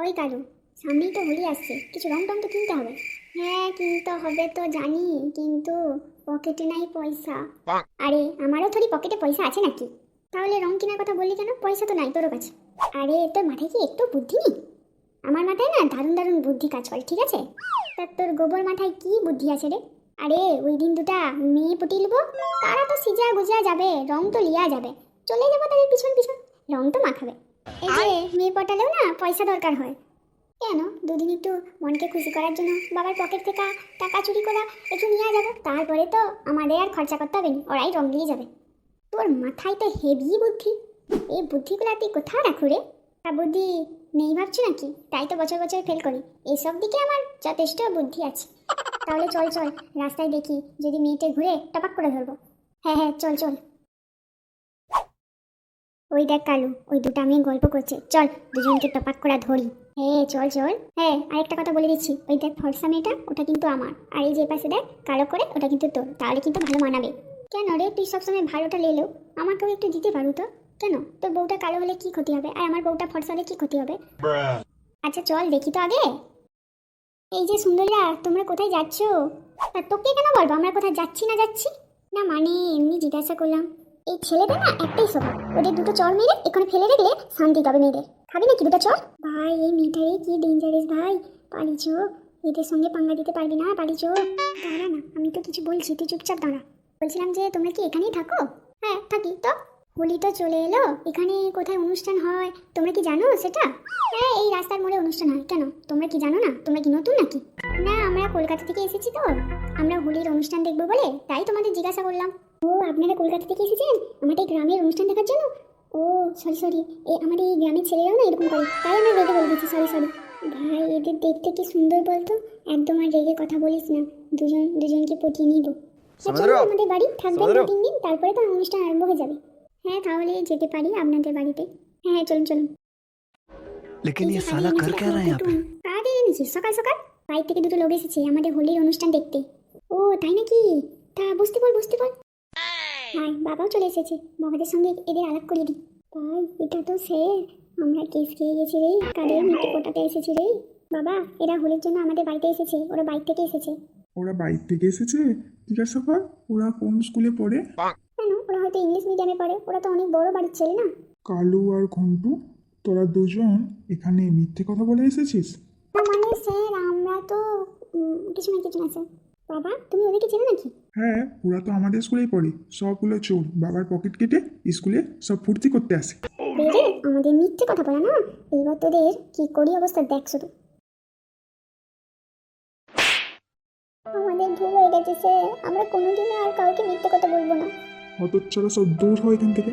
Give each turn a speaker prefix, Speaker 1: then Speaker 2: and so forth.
Speaker 1: ওই কালু, সামনেই তো হোলি আসছে, কিছু রং টং তো কিনতে হবে। হ্যাঁ কিনতে হবে তো জানি, কিন্তু পকেটে নাই পয়সা। আরে আমারও থোড়ি পকেটে পয়সা আছে নাকি? তাহলে রং কেনার কথা বললি কেন? পয়সা তো নাই তোর কাছে। আরে তোর মাথায় কি একটু বুদ্ধি নেই? আমার মাথায় না দারুণ দারুণ বুদ্ধি কাজ করে, ঠিক আছে? তা তোর গোবর মাথায় কি বুদ্ধি আছে রে? আরে ওই দিন দুটা মেয়ে পটিলবো, তারা তো সিজা গুজা যাবে, রং তো লিয়া যাবে, চলে যাবো তাদের পিছন পিছন, রং তো মাখাবে। এই যে মেয়ে পটালেও না পয়সা দরকার হয়। কেন দুদিন একটু মনকে খুশি করার জন্য বাবার পকেট থেকে টাকা চুরি করা একটু নিয়ে যাবো, তারপরে তো আমাদের আর খরচা করতে হবে না, ওরাই রং দিয়ে যাবে। তোর মাথায় তো হেভি বুদ্ধি, এই বুদ্ধিগুলো তুই কোথাও রাখু রে? তা বুদ্ধি নেই ভাবছো নাকি? তাই তো বছর বছর ফেল করি। এইসব দিকে আমার যথেষ্ট বুদ্ধি আছে। তাহলে চল চল, রাস্তায় দেখি যদি মেয়েটে ঘুরে টপাক করে ধরবো। হ্যাঁ হ্যাঁ চল চল। ওই দেখ কালু, ওই দুটো মেয়ে গল্প করছে, চল দুজনকে টপাক করে ধরি। হ্যাঁ চল চল। হ্যাঁ আরেকটা কথা বলে দিচ্ছি, ওই দেখ ফর্সা মেয়েটা, ওটা কিন্তু আমার, আর এই যে পাশে দেখ কালো করে, ওটা কিন্তু তোর, তাহলে কিন্তু ভালো মানাবে। কেন রে, তুই সবসময় ভালোটা লেলেও আমাকেও একটু দিতে পারো তো? কেন তোর বউটা কালো হলে কি ক্ষতি হবে, আর আমার বউটা ফর্সা হলে কি ক্ষতি হবে? আচ্ছা চল দেখি তো আগে। এই যে সুন্দরীরা, তোমরা কোথায় যাচ্ছো? তা তোকে কেন বলবো আমরা কোথায় যাচ্ছি না যাচ্ছি? না মানে এমনি জিজ্ঞাসা করলাম। এই ছেলেদের না একটাই স্বভাব, ওদের দুটো চর মেরে এখানে ফেলে রাখলে শান্তি পাবে মেয়েদের। খাবি নাকি দুটো চর? ভাই এই মেয়েটাই কি ডেঞ্জারাস ভাই, পালিছো, এদের সঙ্গে পাঙ্গা দিতে পারবি না, পালিছো। দাঁড়া না, আমি তো কিছু বলছি, তুই চুপচাপ দাঁড়া। বলছিলাম যে তোমরা কি এখানেই থাকো? হ্যাঁ থাকি তো। হোলি তো চলে এলো, এখানে কোথায় অনুষ্ঠান হয় তোমরা কি জানো সেটা? হ্যাঁ এই রাস্তার মোড়ে অনুষ্ঠান হয়। কেন তোমরা কি জানো না? তোমরা কি নতুন নাকি? না আমরা কলকাতা থেকে এসেছি তো, আমরা হোলির অনুষ্ঠান দেখবো বলে তাই তোমাদের জিজ্ঞাসা করলাম। ও আপনারা কলকাতা থেকে এসেছেন আমাদের গ্রামের অনুষ্ঠান দেখার জন্য? ও সরি সরি, আমাদের এই গ্রামের ছেলেরাও না এরকম করে, তাই আমরা রেগে বলে দিচ্ছি, সরি সরি। ভাই এদের দেখতে কি সুন্দর বলতো, একদম আর রেগে কথা বলিস না, দুজন দুজনকে পটিয়ে নিব। হ্যাঁ চলো আমাদের বাড়ি, থাকবেন 2-3 দিন, তারপরে তো অনুষ্ঠান আরম্ভ হয়ে যাবে। হ্যাঁ তাহলে যেতে পারি আপনাদের বাড়িতে। হ্যাঁ হ্যাঁ চলুন চলুন।
Speaker 2: लेकिन ये साला कर क्या रहा है यहाँ पे?
Speaker 1: তাড়াতাড়ি এনেছিস সকাল সকাল? বাইরে থেকে দুটো লোক এসেছে আমাদের হোলির অনুষ্ঠান দেখতে। ও তাই নাকি? তা বুঝতে বল বুঝতে বল। হ্যাঁ বাবাও চলে এসেছে, বাবাদের সঙ্গে এদের আলাপ করিয়ে দিই। ভাই এটা তো সে, আমরা কেস খেয়ে গেছি রে, কাদের মৃত্যু কোটাতে এসেছি রে। বাবা এরা হোলির জন্য আমাদের বাড়িতে এসেছে, ওরা বাইরে থেকে এসেছে।
Speaker 3: ওরা বাইরে থেকে এসেছে? জিজ্ঞাসা কর ওরা কোন স্কুলে পড়ে।
Speaker 1: কেন ওরা হয়তো ইংলিশ মিডিয়ামে পড়ে, ওরা তো অনেক বড় বাড়ির ছেলে না।
Speaker 3: কালু আর ঘন্টু, তোরা দুজন এখানে মিথ্যে কথা বলে এসেছিস?
Speaker 1: না মানে স্যার আমরা তো কিছু না কিছু না স্যার। বাবা তুমি ওদেরকে চেনো নাকি?
Speaker 3: হ্যাঁ ওরা তো আমাদের স্কুলেই পড়ে, সবগুলো চোর, বাবার পকেট কেটে স্কুলে সব ফুর্তি করতে আসে।
Speaker 1: বেরে আমাদের মিথ্যে কথা বলা না, এইবার তোদের কি করি অবস্থা দেখ শুধু। আমাদের ভুল হয়ে গেছে স্যার, আমরা কোনোদিনও আর কাউকে মিথ্যে কথা বলবো না।
Speaker 3: হতচ্ছাড়া সব দূর হয় এখান থেকে।